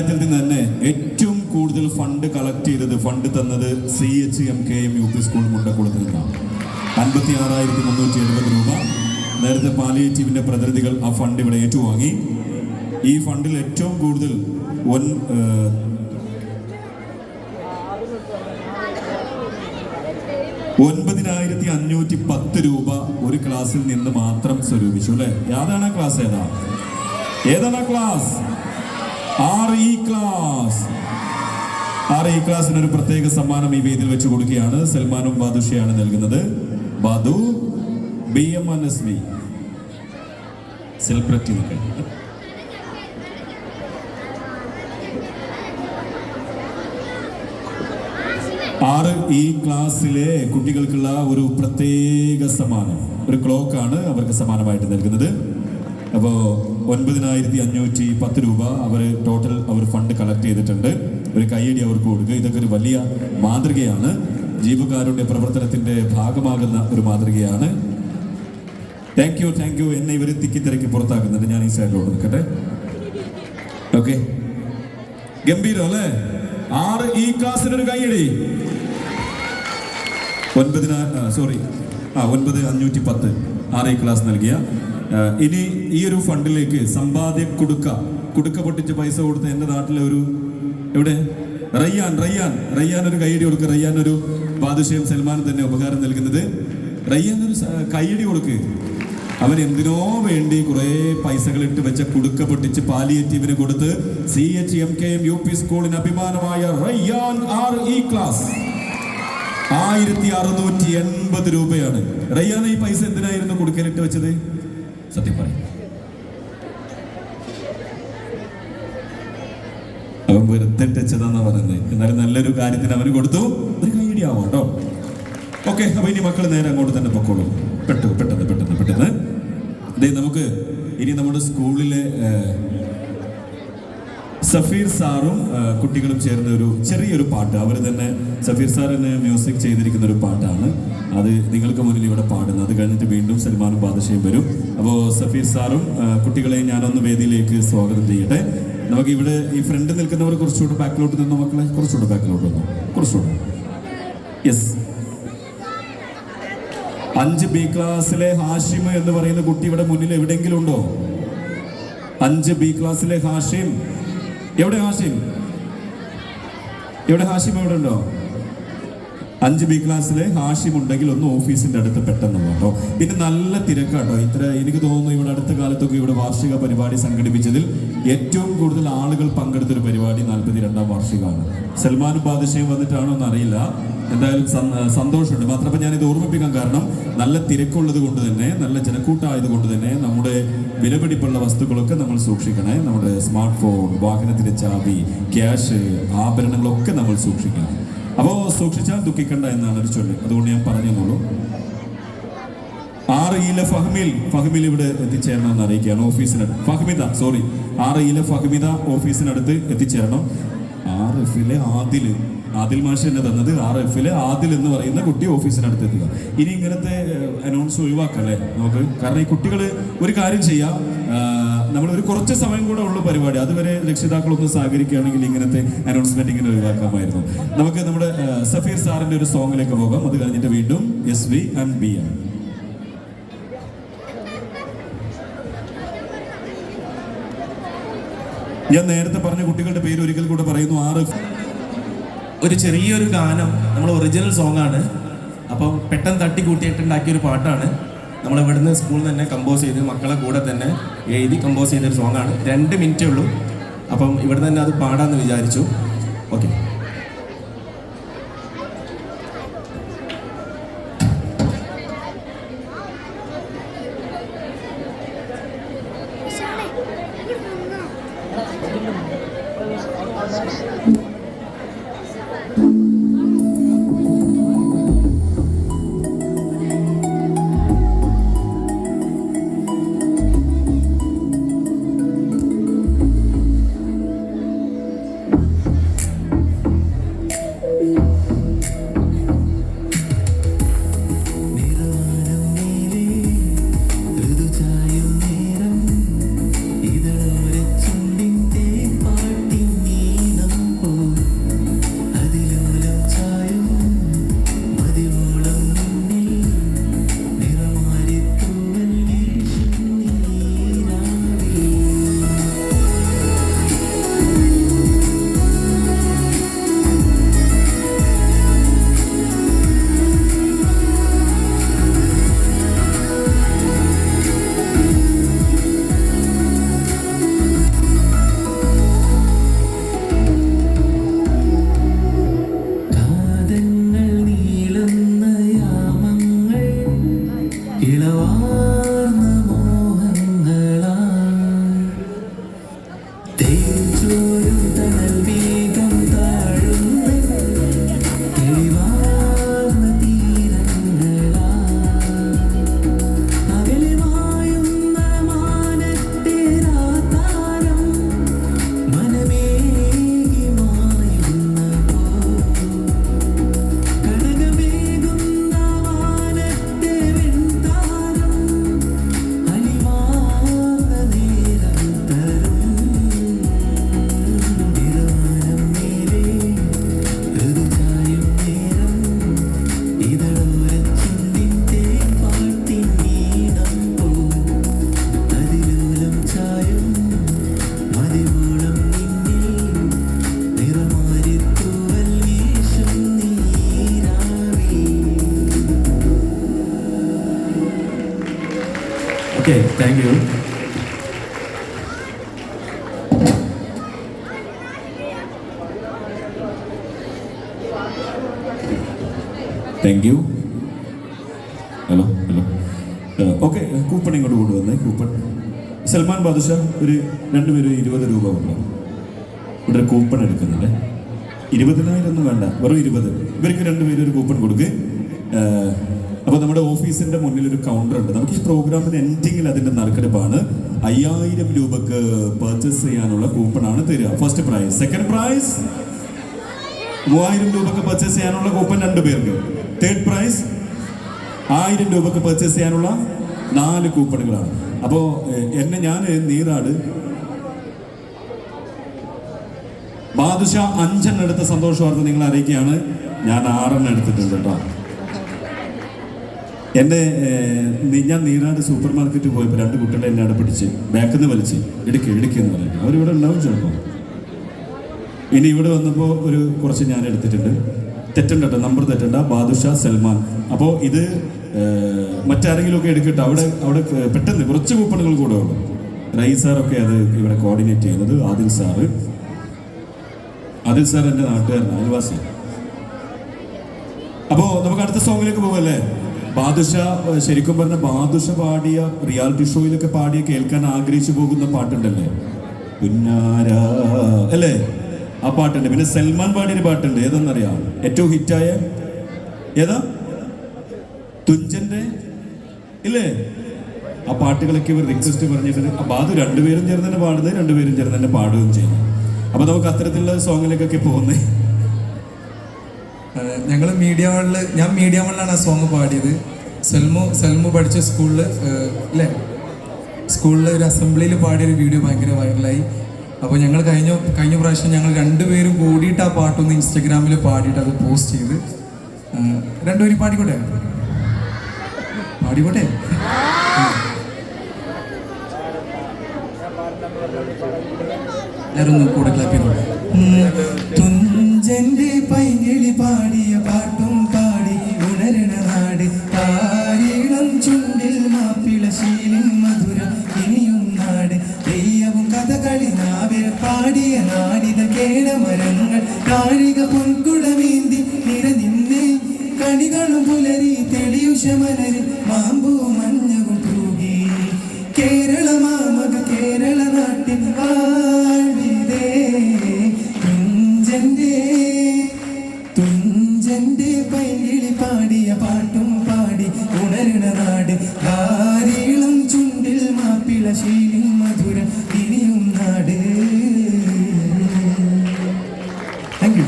പഞ്ചായത്തിൽ നിന്ന് തന്നെ ഏറ്റവും കൂടുതൽ ഫണ്ട് കളക്ട് ചെയ്തത് ഫണ്ട് തന്നത് CHMKM UP സ്കൂൾ മുണ്ടക്കുളത്തിൽ നിന്നാണ്. 56,370 രൂപ. നേരത്തെ പാലിയേറ്റീവിന്റെ പ്രതിനിധികൾ ആ ഫണ്ട് ഇവിടെ ഏറ്റുവാങ്ങി. ഈ ഫണ്ടിൽ ഏറ്റവും കൂടുതൽ 9,510 രൂപ ഒരു ക്ലാസ്സിൽ നിന്ന് മാത്രം സ്വരൂപിച്ചു അല്ലെ. ഏതാണ് ക്ലാസ്? ഏതാണ് ക്ലാസ്? RE class. RE ക്ലാസിന് ഒരു പ്രത്യേക സമ്മാനം ഈ വേദിയിൽ വെച്ച് കൊടുക്കുകയാണ്. സൽമാനും ബാദുഷയാണ് നൽകുന്നത്. ബാദു BMNSV സെലിബ്രിറ്റി നിൽക്കാൻ. RE ക്ലാസ്സിലെ കുട്ടികൾക്കുള്ള ഒരു പ്രത്യേക സമ്മാനം, ഒരു ക്ലോക്കാണ് അവർക്ക് സമ്മാനമായിട്ട് നൽകുന്നത്. അപ്പോൾ 9,510 രൂപ അവർ ടോട്ടൽ ഫണ്ട് കളക്ട് ചെയ്തിട്ടുണ്ട്. ഒരു കൈയടി അവർക്ക് കൊടുക്കുക. ഇതൊക്കെ ഒരു വലിയ മാതൃകയാണ്. ജീവകാരുണ്യ പ്രവർത്തനത്തിന്റെ ഭാഗമാകുന്ന ഒരു മാതൃകയാണ്. Thank you. എന്നെ ഇവർ തിക്കിത്തിരക്കി പുറത്താക്കുന്നുണ്ട്. ഞാൻ ഈ സൈഡിലോട്ട് നിൽക്കട്ടെ. ഓക്കെ, ഗംഭീരം അല്ലേ? RE ക്ലാസ്സിനൊരു കൈയടി. 9,510 RE ക്ലാസ് നൽകിയ. ഇനി ഈ ഒരു ഫണ്ടിലേക്ക് സമ്പാദ്യ കുടുക്ക പൊട്ടിച്ച് പൈസ കൊടുത്ത എൻ്റെ നാട്ടിലെ ഒരു എവിടെ റയ്യാൻ ഒരു കൈയടി കൊടുക്കുക. റയ്യാൻ ഒരു ബാദുഷയും സൽമാനും തന്നെ ഉപകാരം നൽകുന്നത്. റയ്യാൻ ഒരു കൈയടി കൊടുക്കുക. അവൻ എന്തിനോ വേണ്ടി കുറെ പൈസകൾ ഇട്ട് വെച്ച കുടുക്ക പൊട്ടിച്ച് പാലിയേറ്റീവിന് കൊടുത്ത് CHMKM UP സ്കൂളിന് അഭിമാനമായ റയ്യാൻ RE ക്ലാസ് 1,680 രൂപയാണ്. റയ്യാൻ ഈ പൈസ എന്തിനായിരുന്നു കുടുക്കലിട്ട് വെച്ചത്? സത്യം പറയും. അവൻ വെറുതെ വെച്ചതാന്നാ പറയുന്നത്. എന്നാലും നല്ലൊരു കാര്യത്തിന് അവന് കൊടുത്തു. ഒരു കൈയടി ആവാം കേട്ടോ. ഓക്കെ, അപ്പൊ ഇനി മക്കൾ നേരെ അങ്ങോട്ട് തന്നെ പൊക്കോളൂ. പെട്ടെന്ന് നമുക്ക് ഇനി നമ്മുടെ സ്കൂളിലെ സഫീർ സാറും കുട്ടികളും ചേർന്ന ഒരു ചെറിയൊരു പാട്ട്, അവർ തന്നെ സഫീർ സാറിന് മ്യൂസിക് ചെയ്തിരിക്കുന്ന ഒരു പാട്ടാണ്. അത് നിങ്ങൾക്ക് മുന്നിൽ ഇവിടെ പാടുന്നത്. അത് കഴിഞ്ഞിട്ട് വീണ്ടും സൽമാനും ബാദുഷയും വരും. അപ്പോൾ സഫീർ സാറും കുട്ടികളെയും ഞാനൊന്ന് വേദിയിലേക്ക് സ്വാഗതം ചെയ്യട്ടെ. നമുക്ക് ഇവിടെ ഈ ഫ്രണ്ട് നിൽക്കുന്നവർ കുറച്ചുകൂടെ ബാക്കിലോട്ട് നിന്നോ മക്കളെ? കുറച്ചുകൂടെ ബാക്കിലോട്ട് വന്നു. കുറച്ചുകൂടെ. യെസ്. 5B ക്ലാസ്സിലെ ഹാഷിം എന്ന് പറയുന്ന കുട്ടി ഇവിടെ മുന്നിൽ എവിടെയെങ്കിലും ഉണ്ടോ? 5B ക്ലാസ്സിലെ ഹാഷിം എവിടെ? ഹാഷിം എവിടെ ഉണ്ടോ? 5B ക്ലാസ്സിലെ ഹാഷിം ഉണ്ടെങ്കിൽ ഒന്ന് ഓഫീസിന്റെ അടുത്ത് പെട്ടെന്ന് കേട്ടോ. പിന്നെ നല്ല തിരക്കാട്ടോ. എനിക്ക് തോന്നുന്നു ഇവിടെ അടുത്ത കാലത്തൊക്കെ ഇവിടെ വാർഷിക പരിപാടി സംഘടിപ്പിച്ചതിൽ ഏറ്റവും കൂടുതൽ ആളുകൾ പങ്കെടുത്തൊരു പരിപാടി 42ാം വാർഷികമാണ്. സൽമാനും ബാദുഷയും വന്നിട്ടാണോ എന്നറിയില്ല. എന്തായാലും സന്തോഷമുണ്ട്. മാത്രമല്ല ഞാനിത് ഓർമ്മിപ്പിക്കാൻ കാരണം നല്ല തിരക്കുള്ളത് കൊണ്ട് തന്നെ, നല്ല ജനക്കൂട്ടമായത് കൊണ്ട് തന്നെ നമ്മുടെ വിലപിടിപ്പുള്ള വസ്തുക്കളൊക്കെ നമ്മൾ സൂക്ഷിക്കണേ. നമ്മുടെ സ്മാർട്ട് ഫോൺ, വാഹനത്തിന്റെ ചാവി, ക്യാഷ്, ആഭരണങ്ങളൊക്കെ നമ്മൾ സൂക്ഷിക്കണം. അപ്പോൾ സൂക്ഷിച്ചാൽ ദുഃഖിക്കണ്ട എന്നാണ് ഒരു ചൊല്ല്. അതുകൊണ്ട് ഞാൻ പറഞ്ഞെന്നുള്ളൂ. REയിലെ ഫഹ്മിൽ ഇവിടെ എത്തിച്ചേരണമെന്ന് അറിയിക്കുകയാണ്. ഓഫീസിനടുത്ത് REയിലെ ഫഹ്മിദ ഓഫീസിനടുത്ത് എത്തിച്ചേരണം. RFിലെ ആദിൽ മാഷ് തന്നെ തന്നത്. RFിലെ ആദിൽ എന്ന് പറയുന്ന കുട്ടി ഓഫീസിനടുത്ത് എത്തുക. ഇനി ഇങ്ങനത്തെ അനൗൺസ് ഒഴിവാക്കല്ലേ നമുക്ക്. കാരണം ഈ കുട്ടികൾ ഒരു കാര്യം ചെയ്യാം, നമ്മൾ ഒരു കുറച്ച് സമയം കൂടെ ഉള്ളു പരിപാടി. അതുവരെ രക്ഷിതാക്കളൊന്ന് സഹകരിക്കുകയാണെങ്കിൽ ഇങ്ങനത്തെ അനൗൺസ്മെന്റ് ഇങ്ങനെ ഒഴിവാക്കാമായിരുന്നു. നമുക്ക് നമ്മുടെ സഫീർ സാറിന്റെ ഒരു സോങ്ങിലേക്ക് പോകാം. അത് കഴിഞ്ഞിട്ട് വീണ്ടും SV and BM. ഞാൻ നേരത്തെ പറഞ്ഞ കുട്ടികളുടെ പേര് ഒരിക്കൽ കൂടെ പറയുന്നു. ഒരു ചെറിയൊരു ഗാനം, നമ്മൾ ഒറിജിനൽ സോങ്ങാണ്. അപ്പം പെട്ടെന്ന് തട്ടിക്കൂട്ടിയിട്ടുണ്ടാക്കിയൊരു പാട്ടാണ്. നമ്മൾ ഇവിടുന്ന് സ്കൂളിൽ തന്നെ കമ്പോസ് ചെയ്ത് മക്കളെ കൂടെ തന്നെ എഴുതി കമ്പോസ് ചെയ്തൊരു സോങ്ങാണ്. 2 മിനിറ്റേ ഉള്ളൂ. അപ്പം ഇവിടെ തന്നെ അത് പാടാമെന്ന് വിചാരിച്ചു. ഓക്കെ. ചായും നേരം ഇതളോരെ ചുണ്ടിൻ്റെ പാട്ടിൻ thank you. Thank you. Hello hello okay, coupon ഇങ്ങോട്ട് കൊണ്ടുവന്നേ. കൂപ്പൺ സൽമാൻ ബാദുഷ ഒരു രണ്ടുപേരും 20 രൂപ കൊണ്ടു ഇവിടെ ഒരു കൂപ്പൺ എടുക്കുന്നുണ്ട്. 20,000 ഒന്നും വേണ്ട, വെറും 20. ഇവർക്ക് രണ്ടുപേരും ഒരു കൂപ്പൺ കൊടുക്ക്. അപ്പോൾ നമ്മുടെ ഓഫീസിന്റെ മുന്നിൽ ഒരു കൗണ്ടർ ഉണ്ട്. നമുക്ക് ഈ പ്രോഗ്രാമിന് എൻഡിങ്ങിൽ അതിന്റെ നറുക്കെടുപ്പാണ്. 5000 രൂപക്ക് പർച്ചേസ് ചെയ്യാനുള്ള കൂപ്പണാണ് തരിക. First prize. സെക്കൻഡ് പ്രൈസ് 3000 രൂപക്ക് പർച്ചേസ് ചെയ്യാനുള്ള കൂപ്പൺ 2 പേർക്ക്. തേർഡ് പ്രൈസ് 1000 രൂപക്ക് പർച്ചേസ് ചെയ്യാനുള്ള 4 കൂപ്പണുകളാണ്. അപ്പോൾ ഞാൻ നീറാട് ബാദുഷ 5 എടുത്ത സന്തോഷ വാർത്ത നിങ്ങൾ അറിയിക്കുകയാണ്. ഞാൻ 6 എടുത്തിട്ടുണ്ട് കേട്ടോ. ഞാൻ നീറാട് സൂപ്പർ മാർക്കറ്റിൽ പോയപ്പോൾ 2 കുട്ടികളെ എന്നെ അവിടെ പിടിച്ച് ബാക്കിൽ നിന്ന് വലിച്ച് ഇടുക്കെന്ന് പറഞ്ഞു. അവരിവിടെ ഉണ്ടാവും ചിലപ്പോൾ. ഇനി ഇവിടെ വന്നപ്പോൾ കുറച്ച് ഞാൻ എടുത്തിട്ടുണ്ട്. തെറ്റുണ്ട് കേട്ടോ, നമ്പർ തെറ്റുണ്ട. ബാദുഷ, സൽമാൻ. അപ്പോൾ ഇത് മറ്റാരെങ്കിലും ഒക്കെ എടുക്കട്ടെ. അവിടെ പെട്ടെന്ന് കുറച്ച് കൂപ്പണുകൾ കൂടെ ഉള്ളു. റൈസ് സാറൊക്കെ അത് ഇവിടെ കോർഡിനേറ്റ് ചെയ്യുന്നത്. ആദിൽ സാർ എൻ്റെ നാട്ടുകാരനാണ്, അയൽവാസി. അപ്പോൾ നമുക്ക് അടുത്ത സോങ്ങിലേക്ക് പോകല്ലേ. ബാദുഷ ശരിക്കും പറഞ്ഞ ബാദുഷ പാടിയ റിയാലിറ്റി ഷോയിലൊക്കെ പാടിയ കേൾക്കാൻ ആഗ്രഹിച്ചു പോകുന്ന പാട്ടുണ്ടല്ലേ, പുന്നാര അല്ലേ, ആ പാട്ടുണ്ട്. പിന്നെ സൽമാൻ പാടിയൊരു പാട്ടുണ്ട്, ഏതെന്നറിയാം? ഏറ്റവും ഹിറ്റായ ഏതാ? തുഞ്ചന്റെ ഇല്ലേ? ആ പാട്ടുകളൊക്കെ ഇവർ റിക്വസ്റ്റ് പറഞ്ഞിട്ട് അപ്പൊ അത് 2 പേരും ചേർന്ന് തന്നെ പാടുന്നത്, 2 പേരും ചേർന്ന് തന്നെ പാടുകയും ചെയ്യും. അപ്പൊ നമുക്ക് അത്തരത്തിലുള്ള സോങ്ങിലേക്കൊക്കെ പോകുന്നേ. ഞാൻ മീഡിയ വണ്ണിലാണ് ആ സോങ് പാടിയത്. സൽമു പഠിച്ച സ്കൂളിൽ ഒരു അസംബ്ലിയിൽ പാടിയൊരു വീഡിയോ ഭയങ്കര വൈറലായി. അപ്പോൾ ഞങ്ങൾ കഴിഞ്ഞ പ്രാവശ്യം ഞങ്ങൾ 2 പേരും കൂടിയിട്ട് ആ പാട്ടൊന്ന് ഇൻസ്റ്റഗ്രാമിൽ പാടിയിട്ട് അത് പോസ്റ്റ് ചെയ്ത്. 2 പേരും പാടിക്കോട്ടെ. ഞാനൊന്ന് കൂടെ ക്ലാപ്പ് ചെയ്തു. തുഞ്ചന്റെ പൈങ്കിളി പാടിയ പാട്ടും പാടി ഉണരണ നാട്, താരീളം ചുണ്ടിൽ മാപ്പിള ശീലിൻ മധുര ഇനിയും നാട്, തെയ്യവും കഥകളി നാവിൽ പാടിയ നാടിത കേടമരങ്ങൾ, കാഴിക പൊൻകുടമീന്തി നിറനിന്നെ കണികളും പുലരി തെളിയുഷമലരിൽ മാമ്പൂ മഞ്ഞവും തൂകി, കേരള മാമക കേരള നാട്ടിൻ വാഴിതേ, തുഞ്ചന്റെ പൈങ്കിളി പാടിയ പാട്ടും പാടി ഉണരണ നാട്, ധാരീളം ചുണ്ടിൽ മാപ്പിള ശീലിൻ മധുര ഇനിയും നാട്. Thank you.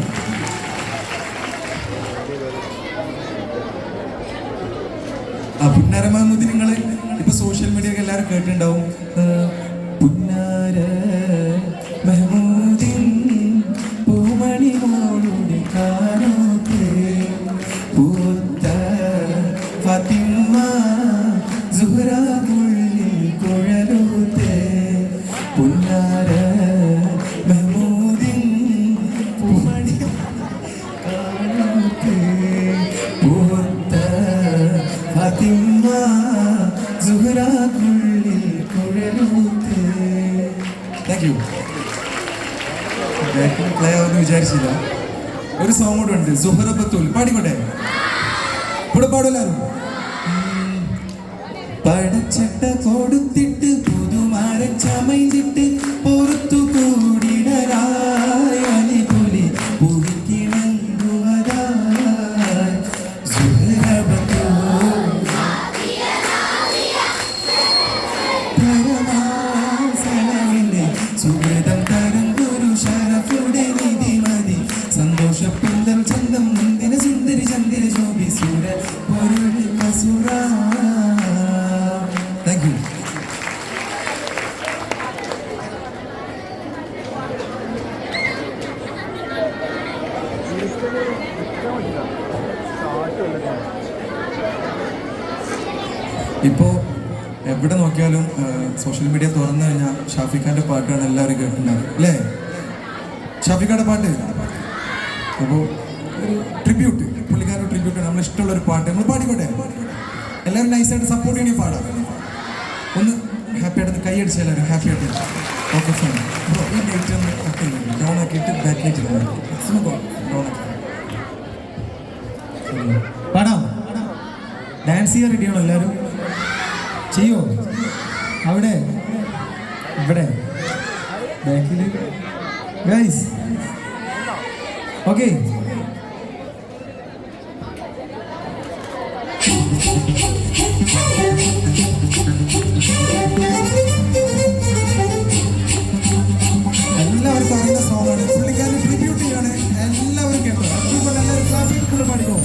പുന്നാര മഹമ്മൂദ് നിങ്ങൾ ഇപ്പൊ സോഷ്യൽ മീഡിയ എല്ലാവരും കേട്ടിട്ടുണ്ടാവും. പുന്നാര മഹമ്മൂദിൻ പൂമണി മോളുടെ കാനോത്ത്, പൂത്ത ഫാത്തിമ സുഹ്റാവുള്ളിൽ കുഴലൂത്ത്, പുന്നാര മഹമ്മൂദിൻ പൂമണി കാനോത്ത്, പൂത്ത ഫാത്തിമ സുഹ്റാവുള്ളിൽ കുഴലൂത്ത്. Thank you. പ്ലേ ആവുമെന്ന് വിചാരിച്ചില്ല. ഒരു സോങ് കൂടെ ഉണ്ട്, സുഹറ ബത്തുൽ. പാടിക്കോട്ടെ? ഇവിടെ പാടില്ലാരും. പടച്ചട്ട കൊടുത്തിട്ട് പുതുമാര ചമയ്ത്തിട്ട് പുറത്തു കൂടിടരായി പുലി പുലിക്കിണങ്ങുവതായി സുഹറ ബത്തുൽ സുഹൃതം തരം ഗുരു ശരഫുടെ നിധിമതി, സന്തോഷപ്പിന്തൽ ചന്തം മുന്തിന സുന്ദരി ചന്ദിര ശോഭി സുര പൊരുൾ കസുര. Thank you. ഇപ്പോൾ എവിടെ നോക്കിയാലും സോഷ്യൽ മീഡിയ തുറന്നു കഴിഞ്ഞാൽ ഷാഫിഖാൻ്റെ പാട്ടാണ് എല്ലാവരും കേട്ടിട്ടുണ്ടാവും അല്ലേ? ഷാഫിഖാൻ്റെ പാട്ട്. അപ്പോൾ ഒരു ട്രിബ്യൂട്ട്, പുള്ളിക്കാരുടെ ട്രിബ്യൂട്ട്, നമ്മൾ ഇഷ്ടമുള്ളൊരു പാട്ട് നമ്മൾ പാടിക്കോട്ടെ? എല്ലാവരും നൈസായിട്ട് സപ്പോർട്ട് ചെയ്യണേ പാടാം. ഒന്ന് ഹാപ്പി ആയിട്ട് കൈ അടിച്ച് എല്ലാവരും ഹാപ്പി ആയിട്ട് ഓക്കെ ഫൈൻ ബ്രോ ഈ ലൈറ്റ് ഒന്ന് ഓക്കെ ഡൗൺ ആക്കിയിട്ട് ബാക്ക് ലൈറ്റ് മാക്സിമം ഡൗൺ ആക്കി പാടാം ഡാൻസ് ചെയ്യാൻ റെഡിയാണോ എല്ലാവരും ചെയ്യോ അവിടെ ഇവിടെ ബാക്കിൽ ഗൈസ് ഓക്കെ എല്ലാവർക്കും അറിയുന്ന സോങ്ങാണ് പുള്ളിക്കാരൻ ട്രിബ്യൂട്ട് ചെയ്യാണ് എല്ലാവരും കേട്ടോ ഇപ്പോൾ എല്ലാവരും ക്ലാസ്സിൽ പാടിക്കോ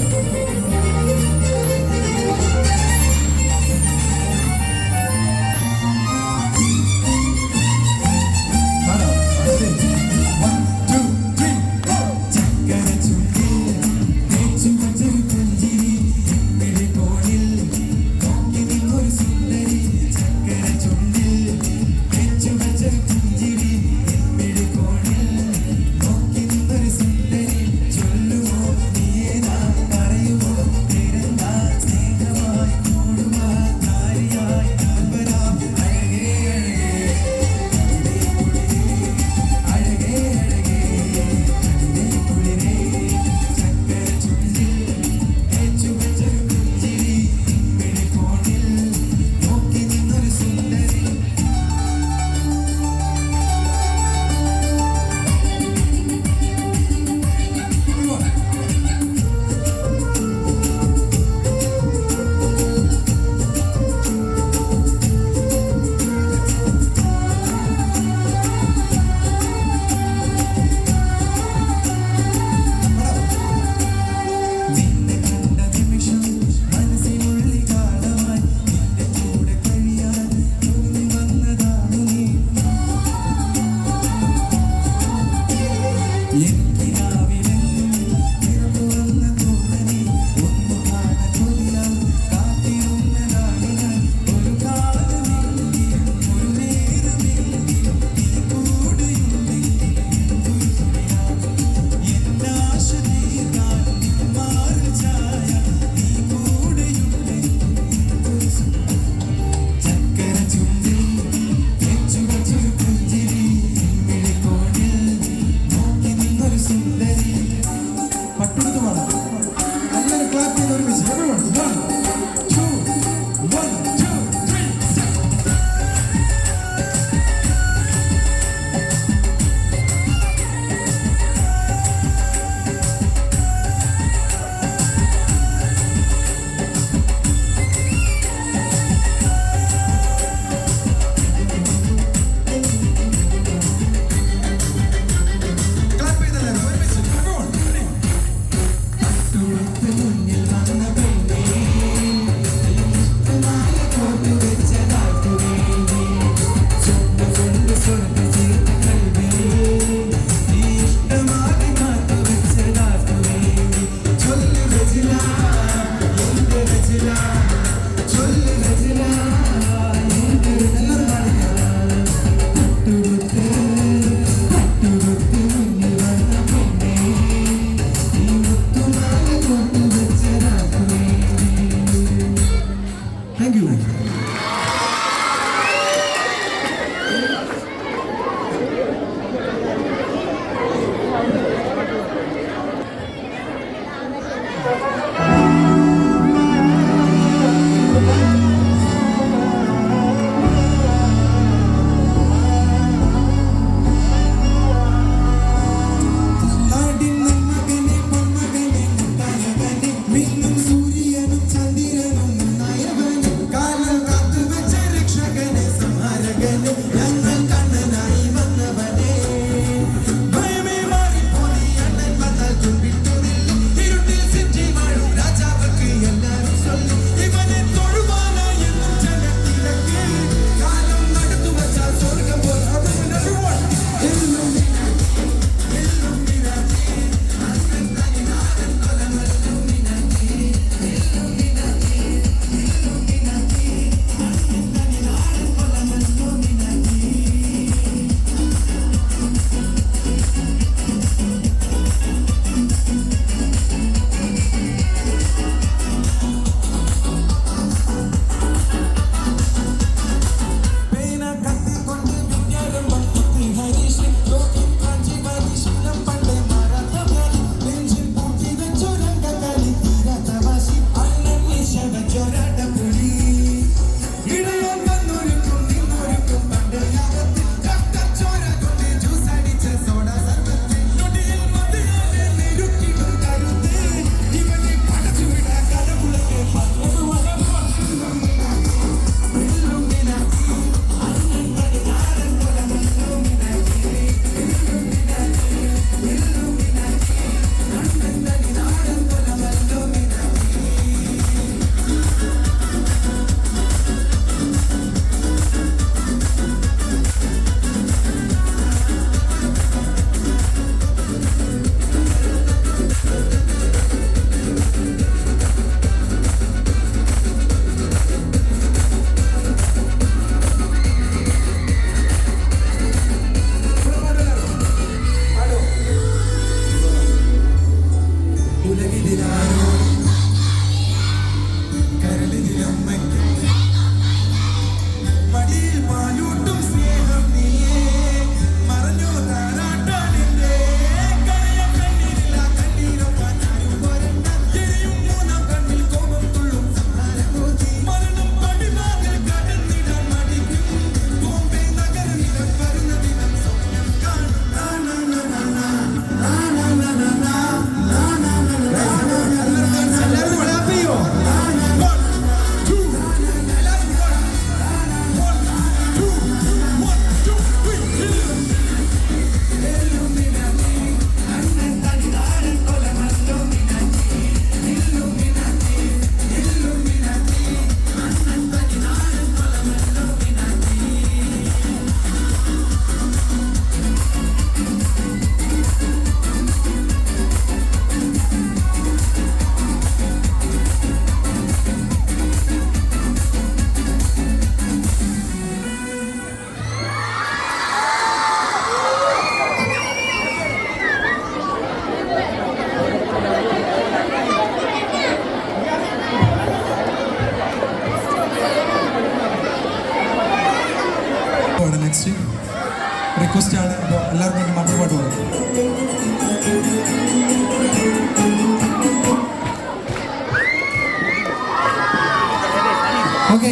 ഓക്കെ,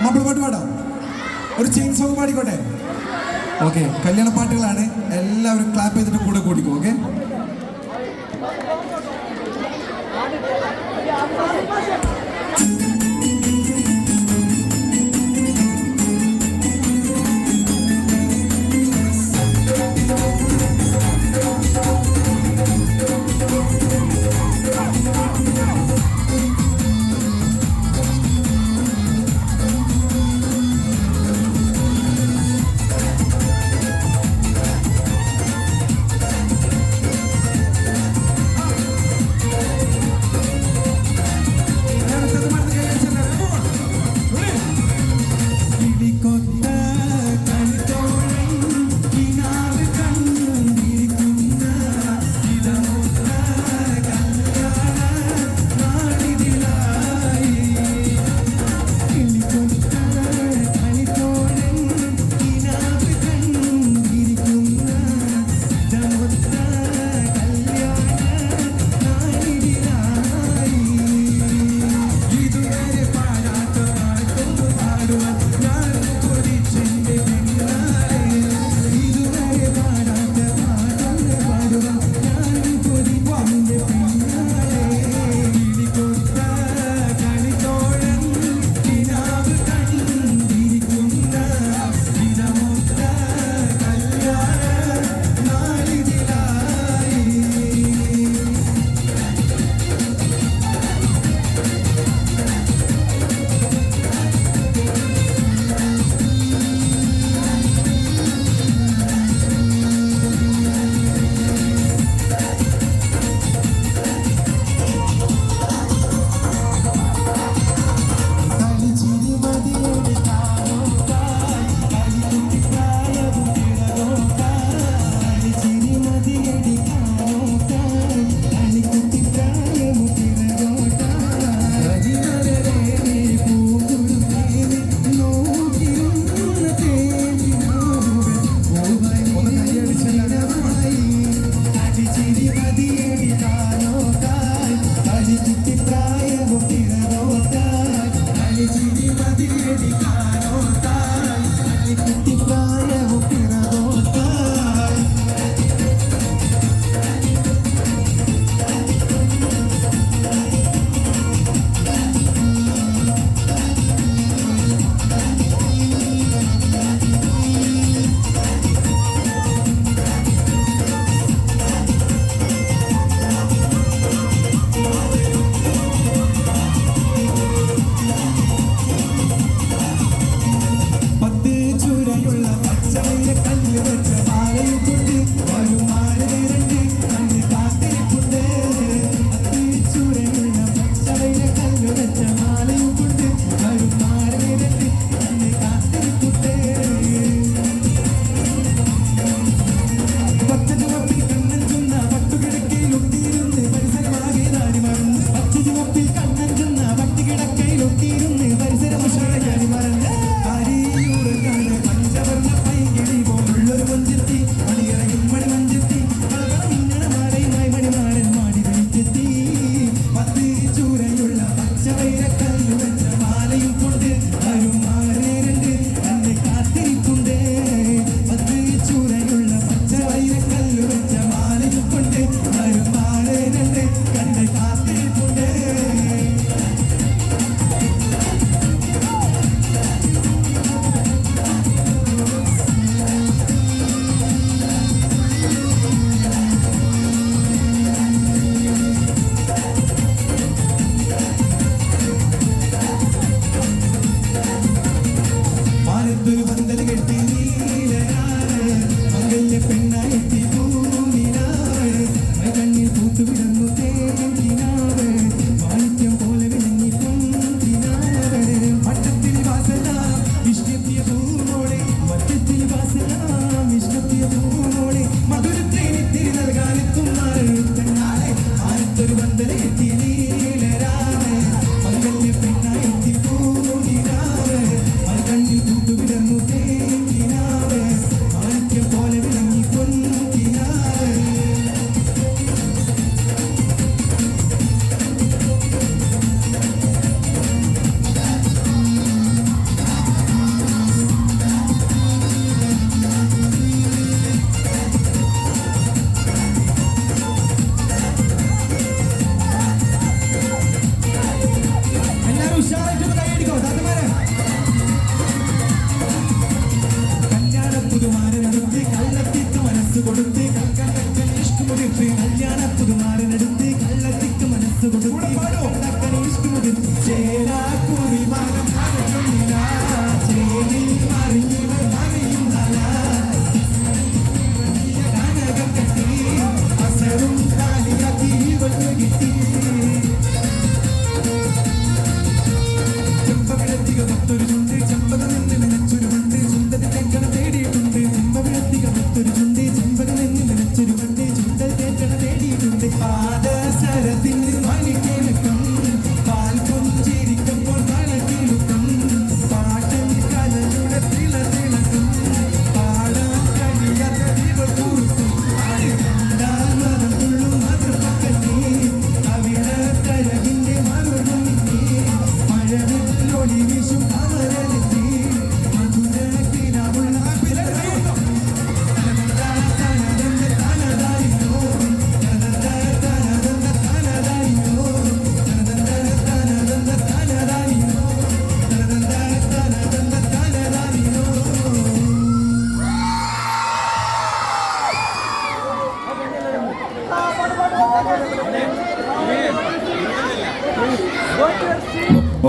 മാപ്പിള പാട്ട് പാടാം. ഒരു ചെയിൻ സോങ് പാടിക്കോട്ടെ. ഓക്കെ, കല്യാണ പാട്ടുകളാണ്. എല്ലാവരും ക്ലാപ്പ് ചെയ്തിട്ട് കൂടെ കൂടിക്കും. ഓക്കെ,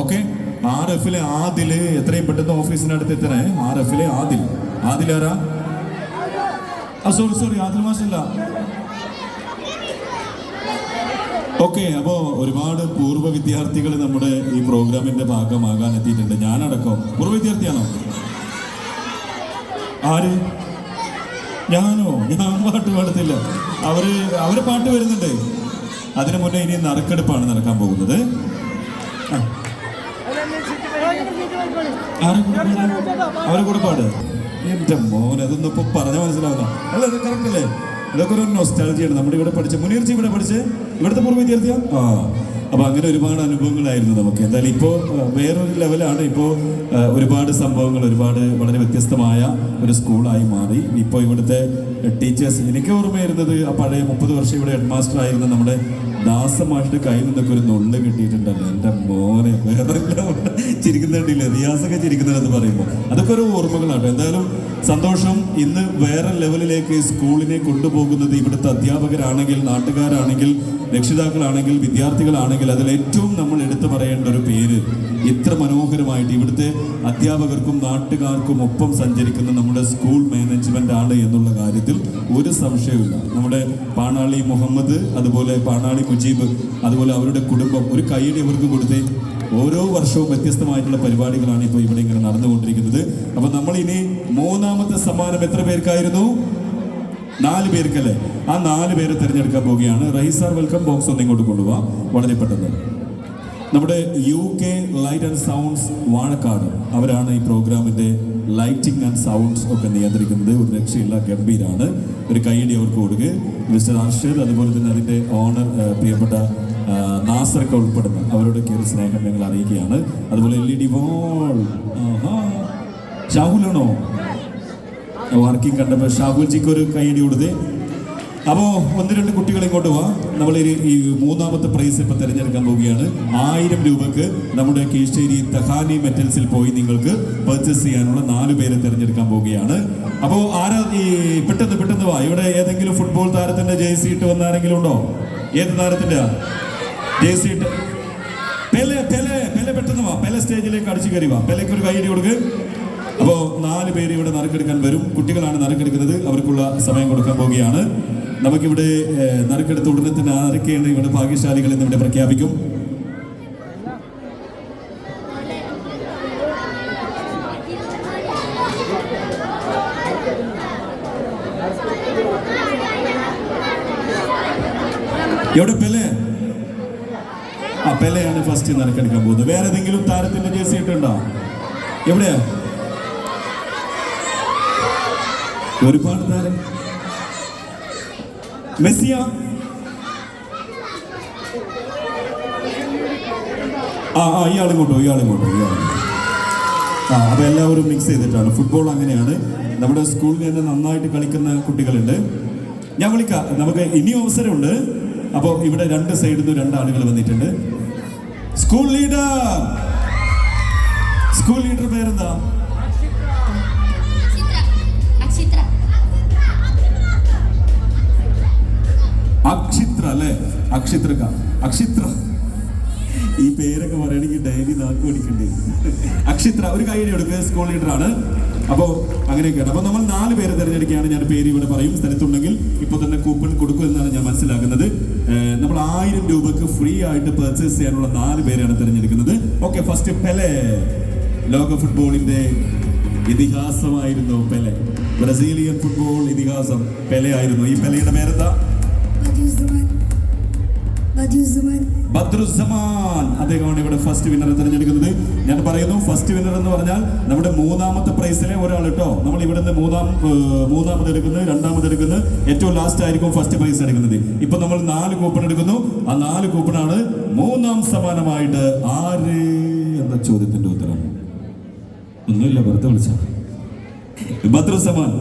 ഓക്കെ, RF-ലെ ആദില് എത്രയും പെട്ടെന്ന് ഓഫീസിനടുത്ത് എത്തണേ. RF-ലെ ആദിലാരാ? സോറി ആദിൽ മാഷല്ല. ഓക്കെ, അപ്പോൾ ഒരുപാട് പൂർവ്വ വിദ്യാർത്ഥികൾ നമ്മുടെ ഈ പ്രോഗ്രാമിന്റെ ഭാഗമാകാൻ എത്തിയിട്ടുണ്ട്. ഞാനടക്കം പൂർവ്വ വിദ്യാർത്ഥിയാണോ? ആര്? ഞാൻ പാട്ട് പാടത്തില്ല. അവര് പാട്ട് വരുന്നുണ്ട്. അതിനു മുന്നേ ഇനി നറുക്കെടുപ്പാണ് നടക്കാൻ പോകുന്നത്. അവരെ കൂടെ പാട്. എന്റെ മോൻ, അതൊന്നും ഇപ്പൊ പറഞ്ഞ മനസ്സിലാവുന്ന അല്ല, ഇത് കറക്റ്റ് അല്ലേ? ഇതൊക്കെ ഒരു നൊസ്റ്റാൾജിയാണ്. നമ്മുടെ ഇവിടെ പഠിച്ച മുനീർജി ഇവിടെ പഠിച്ച് ഇവിടുത്തെ പൂർവ്വ വിദ്യാർത്ഥിയാ. അപ്പൊ അങ്ങനെ ഒരുപാട് അനുഭവങ്ങളായിരുന്നു നമുക്ക്. എന്തായാലും ഇപ്പോൾ വേറൊരു ലെവലാണ്. ഇപ്പോൾ ഒരുപാട് സംഭവങ്ങൾ, വളരെ വ്യത്യസ്തമായ ഒരു സ്കൂളായി മാറി. ഇപ്പോൾ ഇവിടുത്തെ ടീച്ചേഴ്സ്, എനിക്ക് ഓർമ്മ വരുന്നത് ആ പഴയ 30 വർഷം ഇവിടെ ഹെഡ് മാസ്റ്റർ ആയിരുന്ന നമ്മുടെ ദാസമായിട്ട് കയ്യിൽ നിന്നൊക്കെ ഒരു നൊള്ള് കിട്ടിയിട്ടുണ്ടല്ലോ. എൻ്റെ മോനെ, വേറെ ചിരിക്കുന്നുണ്ടില്ല, റിയാസൊക്കെ ചിരിക്കുന്നതെന്ന് പറയുമ്പോൾ അതൊക്കെ ഒരു ഓർമ്മകളാണ്. എന്തായാലും സന്തോഷം. ഇന്ന് വേറെ ലെവലിലേക്ക് സ്കൂളിനെ കൊണ്ടുപോകുന്നത് ഇവിടുത്തെ അധ്യാപകരാണെങ്കിൽ, നാട്ടുകാരാണെങ്കിൽ, രക്ഷിതാക്കളാണെങ്കിൽ, വിദ്യാർത്ഥികളാണെങ്കിൽ അതിൽ ഏറ്റവും നമ്മൾ എടുത്തു പറയേണ്ട ഒരു പേര്, ഇത്ര മനോഹരമായിട്ട് ഇവിടുത്തെ അധ്യാപകർക്കും നാട്ടുകാർക്കും ഒപ്പം സഞ്ചരിക്കുന്ന നമ്മുടെ സ്കൂൾ മാനേജ്മെന്റ് ആണ് എന്നുള്ള കാര്യത്തിൽ ഒരു സംശയവുമില്ല. നമ്മുടെ പാണാളി മുഹമ്മദ്, അതുപോലെ പാണാളി മുജീബ്, അതുപോലെ അവരുടെ കുടുംബം ഒരു കൈയ്യടി അവർക്ക് കൊടുത്തേ. ഓരോ വർഷവും വ്യത്യസ്തമായിട്ടുള്ള പരിപാടികളാണ് ഇപ്പോൾ ഇവിടെ ഇങ്ങനെ നടന്നുകൊണ്ടിരിക്കുന്നത്. അപ്പൊ നമ്മൾ ഇനി 3ാമത്തെ സമ്മാനം എത്ര പേർക്കായിരുന്നു? 4 പേർക്കല്ലേ? ആ 4 പേരെ തിരഞ്ഞെടുക്കാൻ പോവുകയാണ്. റഹീസാർ, വെൽക്കം. ബോക്സ് ഒന്ന് ഇങ്ങോട്ട് കൊണ്ടുപോവാം വളരെ പെട്ടെന്ന്. നമ്മുടെ UK light and sounds Vazhakkad, അവരാണ് ഈ പ്രോഗ്രാമിന്റെ ലൈറ്റിംഗ് ആൻഡ് സൗണ്ട്സ് ഒക്കെ നിയന്ത്രിക്കുന്നത്. ഒരു രക്ഷയില്ല, ഗംഭീരാണ്. ഒരു കൈയടി അവർക്ക് കൊടുക്കുക. മിസ്റ്റർ അർഷദ്, അതുപോലെ തന്നെ അതിന്റെ ഓണർ പ്രിയപ്പെട്ട നാസറൊക്കെ ഉൾപ്പെടുന്ന അവരോടൊക്കെ ഒരു സ്നേഹം ഞങ്ങൾ അറിയിക്കുകയാണ്. അതുപോലെ LED വാൾ, ഷാഹുലാണോ വർക്കിംഗ് കണ്ടപ്പോൾ? ഷാഹുൽജിക്ക് ഒരു കൈയടി കൊടുത്തേ. അപ്പോൾ 1-2 കുട്ടികൾ ഇങ്ങോട്ട് പോവാം. നമ്മൾ ഈ 3ാമത്തെ പ്രൈസ് ഇപ്പം തിരഞ്ഞെടുക്കാൻ പോവുകയാണ്. 1000 രൂപക്ക് നമ്മുടെ കീഴ്ശ്ശേരി തഹാനി മെറ്റൽസിൽ പോയി നിങ്ങൾക്ക് പർച്ചേസ് ചെയ്യാനുള്ള 4 പേരെ തിരഞ്ഞെടുക്കാൻ പോവുകയാണ്. അപ്പോൾ ആരാ പെട്ടെന്ന് വാ. ഇവിടെ ഏതെങ്കിലും ഫുട്ബോൾ താരത്തിന്റെ ജേഴ്സി ഇട്ട് വന്ന ആരെങ്കിലും ഉണ്ടോ? ഏത് താരത്തിന്റെ ജേഴ്സി ഇട്ട്? പെലെ പെട്ടെന്ന് വാ. പെലെ സ്റ്റേജിലേക്ക് അടിച്ചു കയറി വാ. പെലയ്ക്ക് ഒരു കൈയടി കൊടുക്ക്. അപ്പോൾ 4 പേര് ഇവിടെ നറുക്കെടുക്കാൻ വരും. കുട്ടികളാണ് നറുക്കെടുക്കുന്നത്. അവർക്കുള്ള സമയം കൊടുക്കാൻ പോവുകയാണ്. നമുക്കിവിടെ നറുക്കെടുത്ത ഉടനെ തന്നെ ആരൊക്കെയാണ് ഇവിടെ ഭാഗ്യശാലികൾ എന്ന് ഇവിടെ പ്രഖ്യാപിക്കും. എവിടെ പെലെ? പെലെയാണ് ഫസ്റ്റ് നറുക്കെടുക്കാൻ പോകുന്നത്. വേറെ ഏതെങ്കിലും താരത്തിന്റെ ജേഴ്സി ഇട്ടുണ്ടോ? എവിടെയാ? ഒരുപാട് താരം. മെസ്സിയ? ഇയാളിങ്ങോട്ടോ. അപ്പൊ എല്ലാവരും മിക്സ് ചെയ്തിട്ടാണ്. ഫുട്ബോൾ അങ്ങനെയാണ്. നമ്മുടെ സ്കൂളിൽ തന്നെ നന്നായിട്ട് കളിക്കുന്ന കുട്ടികളുണ്ട്. ഞാൻ വിളിക്കാം. നമുക്ക് ഇനിയും അവസരമുണ്ട്. അപ്പോൾ ഇവിടെ 2 സൈഡിൽ നിന്ന് 2 ആളുകൾ വന്നിട്ടുണ്ട്. സ്കൂൾ ലീഡർ പേരെന്താ? അക്ഷിത്ര അല്ലേ? അക്ഷിത്ര. ഈ പേരൊക്കെ പറയണമെങ്കിൽ ഡെയിലി നാക്ക് പഠിക്കണ്ടേ. അക്ഷിത്ര, ഒരു കൈയ്യടി കൊടുക്കുക. സ്കൂൾ ലീഡറാണ്. അപ്പോൾ അങ്ങനെയൊക്കെയാണ്. അപ്പോൾ നമ്മൾ 4 പേരെ തിരഞ്ഞെടുക്കുകയാണ്. ഞാൻ പേര് ഇവിടെ പറയും. സ്ഥലത്തുണ്ടെങ്കിൽ ഇപ്പോൾ തന്നെ കൂപ്പൺ കൊടുക്കും എന്നാണ് ഞാൻ മനസ്സിലാക്കുന്നത്. നമ്മൾ 1000 രൂപക്ക് ഫ്രീ ആയിട്ട് പർച്ചേസ് ചെയ്യാനുള്ള 4 പേരാണ് തിരഞ്ഞെടുക്കുന്നത്. Okay, first Pele. ലോക ഫുട്ബോളിന്റെ ഇതിഹാസമായിരുന്നു പെലെ. ബ്രസീലിയൻ ഫുട്ബോൾ ഇതിഹാസം പെലെ ആയിരുന്നു. ഈ പെലെയുടെ പേരെന്താ? ബദ്രുസ്സമാൻ. അദ്ദേഹമാണ് ഇവിടെ ഫസ്റ്റ് വിന്നറെ തിരഞ്ഞെടുക്കുന്നത്. ഞാൻ പറയുന്നു, ഫസ്റ്റ് വിന്നർ എന്ന് പറഞ്ഞാൽ നമ്മുടെ 3ാമത്തെ പ്രൈസിലെ ഒരാൾ കേട്ടോ. നമ്മൾ ഇവിടുന്ന് 3ാമത് എടുക്കുന്നത്, 2ാമത് എടുക്കുന്നത്, ഏറ്റവും ലാസ്റ്റ് ആയിരിക്കും ഫസ്റ്റ് പ്രൈസ് എടുക്കുന്നത്. ഇപ്പൊ നമ്മൾ 4 കൂപ്പൺ എടുക്കുന്നു. ആ 4 കൂപ്പണാണ് 3ാം സമ്മാനമായിട്ട്. ആര് എന്ന ചോദ്യത്തിന്റെ ഉത്തരം ഒന്നുമില്ല, വെറുതെ വിളിച്ച ബദ്രുസ്സമാൻ.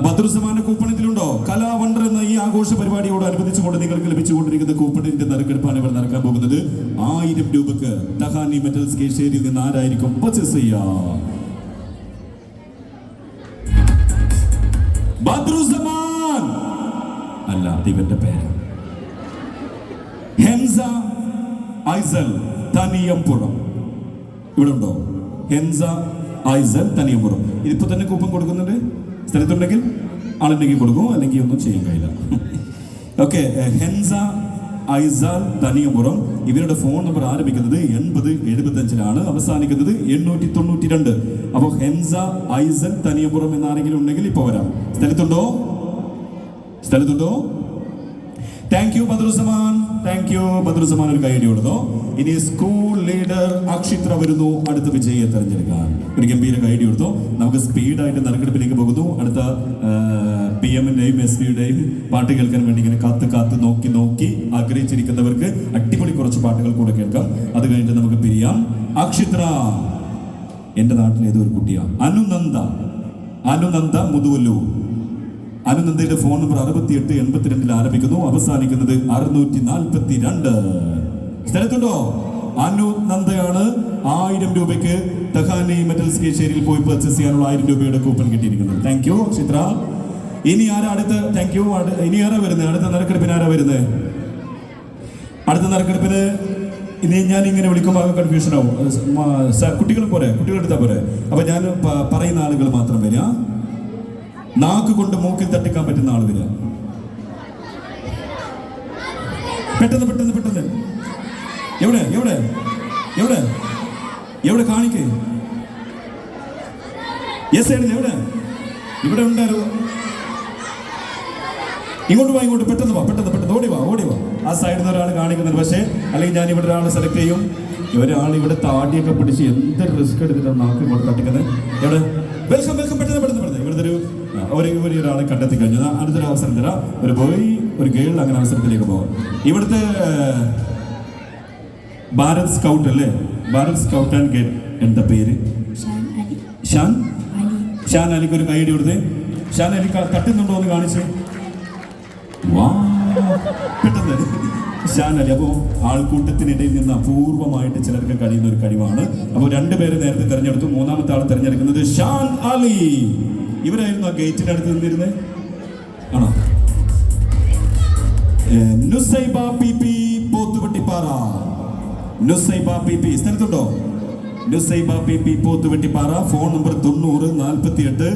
ബദ്രുസ്സമാന്റെ കൂപ്പൺ ഇതിലുണ്ടോ? കലാ വണ്ടർ എന്ന ഈ ആഘോഷ പരിപാടിയോട് അനുബന്ധിച്ചുകൊണ്ട് നിങ്ങൾക്ക് ലഭിച്ചുകൊണ്ടിരിക്കുന്ന കൂപ്പണിന്റെ നറുക്കെടുപ്പാണ് ഇവിടെ നടക്കാൻ പോകുന്നത്. 1000 രൂപക്ക് തഹാനി മെറ്റൽസ് കീഴ്ശ്ശേരിയിൽ നിന്ന് ആരായിരിക്കും പർച്ചേസ് ചെയ്യാ? ബദ്രുസ്സമാൻ അല്ല, ഇവന്റെ പേര് ഹെൻസ ഐസൽ. തനിയമ്പുറം. ഇവിടെ ഉണ്ടോ? ഹെൻസ ഐസൽ തനിയമ്പുറം. ഇതിപ്പോ തന്നെ കൂപ്പൺ കൊടുക്കുന്നുണ്ട്. സ്ഥലത്തുണ്ടെങ്കിൽ ആളുണ്ടെങ്കിൽ കൊടുക്കും, അല്ലെങ്കിൽ ഒന്നും ചെയ്യാൻ കഴിയില്ല. ഓക്കെ, ഹെൻസ ഐസാൽ തനിയമ്പുറം. ഇവരുടെ ഫോൺ നമ്പർ ആരംഭിക്കുന്നത് 8075 അവസാനിക്കുന്നത് 892. അപ്പോൾ ഹെൻസ ഐസൽ തനിയമ്പുറം എന്നാരെങ്കിലും ഉണ്ടെങ്കിൽ ഇപ്പൊ വരാം. സ്ഥലത്തുണ്ടോ? Thank you Badruzzaman. ഒരു കൈയടി കൊടുത്തോ. ഇനി സ്കൂൾ ലീഡർ അക്ഷിത്ര വരുന്നു അടുത്ത വിജയിയെ തെരഞ്ഞെടുക്കാൻ. ഒരു ഗംഭീര കൈയടി കൊടുത്തോ. നമുക്ക് സ്പീഡായിട്ട് നറുക്കെടുപ്പിലേക്ക് പോകുന്നു. അടുത്ത PM-ന്റെയും SB-യുടെയും പാട്ട് കേൾക്കാൻ വേണ്ടി ഇങ്ങനെ കാത്ത് നോക്കി ആഗ്രഹിച്ചിരിക്കുന്നവർക്ക് അടിപൊളി കുറച്ച് പാട്ടുകൾ കൂടെ കേൾക്കാം. അത് കഴിഞ്ഞിട്ട് നമുക്ക് പിരിയാം. അക്ഷിത്ര എന്റെ നാട്ടിലെ ഏതോ ഒരു കുട്ടിയാ, അനുനന്ദ മുതുവല്ലൂർ. അനുനന്ദയുടെ ഫോൺ നമ്പർ 6882 ആരംഭിക്കുന്നു, അവസാനിക്കുന്നത് 642. സ്ഥലത്തുണ്ടോ? അനുനന്ദയാണ്. 1000 രൂപയ്ക്ക് തഹാനി മെറ്റൽസ് കേശേരിയിൽ പോയി പർച്ചേസ് ചെയ്യാനുള്ള 1000 രൂപയുടെ കൂപ്പൺ കിട്ടിയിരിക്കുന്നത്. Thank you Akshithra. ഇനി ആരാ അടുത്ത്? Thank you. ഇനി ആരാ വരുന്നത്? അടുത്ത നറുക്കെടുപ്പിന് ആരാ വരുന്നത്? അടുത്ത നറുക്കെടുപ്പിന് ഇനി ഞാൻ ഇങ്ങനെ വിളിക്കുമ്പോൾ ആകെ കൺഫ്യൂഷൻ ആവും. കുട്ടികൾ എടുത്താൽ പോരെ. അപ്പൊ ഞാൻ പറയുന്ന ആളുകൾ മാത്രം വരിക. നാക്ക് കൊണ്ട് മൂക്കിൽ തട്ടിക്കാൻ പറ്റുന്ന ആൾ വരിക. പെട്ടെന്ന്. എവിടെ കാണിക്കേ? യെസ് എവിടെ? ഇവിടെ ഉണ്ടായിരുന്നു. ഇങ്ങോട്ട് പെട്ടെന്ന് ഓടി വാ. ആ സൈഡിൽ നിന്ന് ഒരാൾ കാണിക്കുന്നുണ്ട്. പക്ഷേ അല്ലെങ്കിൽ ഞാൻ ഇവിടെ ഒരാളെ സെലക്ട് ചെയ്യും. ഒരാൾ ഇവിടെ താടിയൊക്കെ പിടിച്ച് എന്ത് റിസ്ക് എടുത്തിട്ടാണ് നാക്ക് ഇങ്ങോട്ട് തട്ടിക്കുന്നത്. എവിടെ? വെൽക്കം. പെട്ടെന്ന് ഇവിടുത്തെ ഒരാളെ കണ്ടെത്തി കഴിഞ്ഞു. അടുത്തൊരു അവസരം തരാം. ഒരു ബോയ് ഒരു ഗേൾ, അങ്ങനെ അവസരത്തിലേക്ക് പോകാം. ഇവിടുത്തെ ഭാരത് സ്കൗട്ട് അല്ലേ? Bharat scout and guide. എന്താ പേര്? ഷാൻ അലിക്ക് ഒരു കൈയടി കൊടുത്തേ. ഷാൻ അലി തട്ടുന്നുണ്ടോ എന്ന് കാണിച്ചു. പെട്ടെന്ന് ഷാൻ അലി. അപ്പോൾ ആൾക്കൂട്ടത്തിനിടയിൽ നിന്ന് അപൂർവമായിട്ട് ചിലർക്ക് കഴിയുന്ന ഒരു കഴിവാണ്. അപ്പോൾ 2 പേര് നേരത്തെ തെരഞ്ഞെടുത്തു. 3ാമത്തെ ആൾ തെരഞ്ഞെടുക്കുന്നത് ഷാൻ അലി. ഇവരായിരുന്നു ആ ഗേറ്റിന്റെ അടുത്ത് നിന്നിരുന്നത്. ആണോ? നുസൈബ PP പോത്തുവെട്ടിപ്പാറ. നുസൈബ PP സ്ഥലത്തുണ്ടോ? Nusaiba PP Pothuvettippara. Phone number 9048.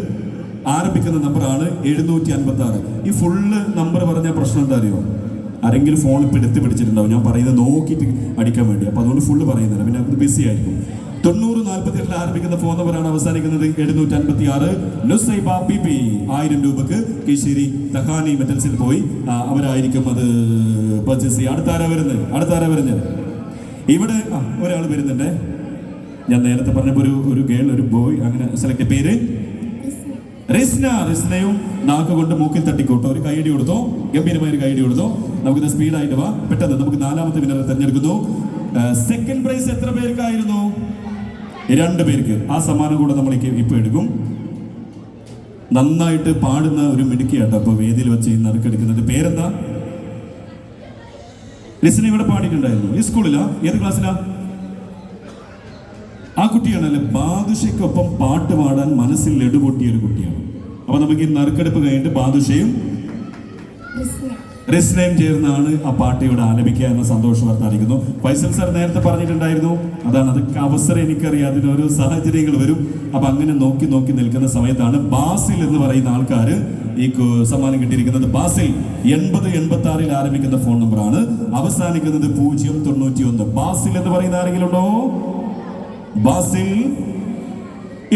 ആരംഭിക്കുന്ന നമ്പറാണ് 756. ഈ ഫുള്ള് നമ്പർ പറഞ്ഞ പ്രശ്നം എന്താ അറിയോ? ആരെങ്കിലും ഫോൺ ഇപ്പം എടുത്ത് പിടിച്ചിട്ടുണ്ടാവും. ഞാൻ പറയുന്നത് നോക്കിയിട്ട് അടിക്കാൻ വേണ്ടി. അപ്പോൾ അതുകൊണ്ട് ഫുള്ള് പറയുന്നില്ല, പിന്നെ അത് ബിസി ആയിരിക്കും. 9048 ആരംഭിക്കുന്ന ഫോൺ നമ്പറാണ്, അവസാനിക്കുന്നത് 756. നുസൈബ PP 1000 രൂപക്ക് കീശേരി തഹാനി മെറ്റൽസിൽ പോയി അവരായിരിക്കും അത് പർച്ചേസ് ചെയ്യുക. അടുത്താരാ വരുന്നത്? ഇവിടെ ഒരാൾ വരുന്നുണ്ട്. ഞാൻ നേരത്തെ പറഞ്ഞപ്പോൾ ഒരു ഗേൾ, ഒരു ബോയ്, അങ്ങനെ സെലക്ട്. പേര് റിസ്നയും നാക്ക് കൊണ്ട് മൂക്കിൽ തട്ടിക്കോട്ടോ. ഒരു കൈയടി കൊടുത്തോ. ഗംഭീരമായ ഒരു കൈയടി കൊടുത്തോ. നമുക്കിത് സ്പീഡായിട്ട് വാ. പെട്ടെന്ന് നമുക്ക് 4ാമത്തെ വിന്നറെ തെരഞ്ഞെടുക്കുന്നു. സെക്കൻഡ് പ്രൈസ് എത്ര പേർക്കായിരുന്നു? 2 പേർക്ക്. ആ സമ്മാനം കൂടെ നമ്മൾക്ക് ഇപ്പൊ എടുക്കും. നന്നായിട്ട് പാടുന്ന ഒരു മിടുക്കിയാട്ടോ ഇപ്പൊ വേദിയിൽ വെച്ച് നറുക്കെടുക്കുന്നത്. പേരെന്താ? ലിസണ ഇവിടെ പാടിയിട്ടുണ്ടായിരുന്നു. ഈ സ്കൂളിലാ? ഏത് ക്ലാസ്സിലാ? ആ കുട്ടിയാണല്ലേ ബാദുഷയ്ക്കൊപ്പം പാട്ട് പാടാൻ മനസ്സിൽ ലഡുപൊട്ടിയ ഒരു കുട്ടിയാണ്. അപ്പൊ നമുക്ക് ഈ നറുക്കെടുപ്പ് കഴിഞ്ഞിട്ട് ബാദുഷയും റിസ്നയും ചേർന്നാണ് ആ പാട്ട് ഇവിടെ ആലപിക്കുക എന്ന സന്തോഷ വാർത്ത അറിയിക്കുന്നു. ഫൈസൽ സാർ നേരത്തെ പറഞ്ഞിട്ടുണ്ടായിരുന്നു. അതാണ്, അതൊക്കെ അവസരം എനിക്കറിയാം, അതിനോരോ സാഹചര്യങ്ങൾ വരും. അപ്പൊ അങ്ങനെ നോക്കി നിൽക്കുന്ന സമയത്താണ് ബാസിൽ എന്ന് പറയുന്ന ആൾക്കാര് ഈ സമ്മാനം കിട്ടിയിരിക്കുന്നത്. ബാസിൽ 8086 ആരംഭിക്കുന്ന ഫോൺ നമ്പറാണ്, അവസാനിക്കുന്നത് 091. ബാസിൽ എന്ന് പറയുന്ന ആരെങ്കിലും ഉണ്ടോ? ബാസിൽ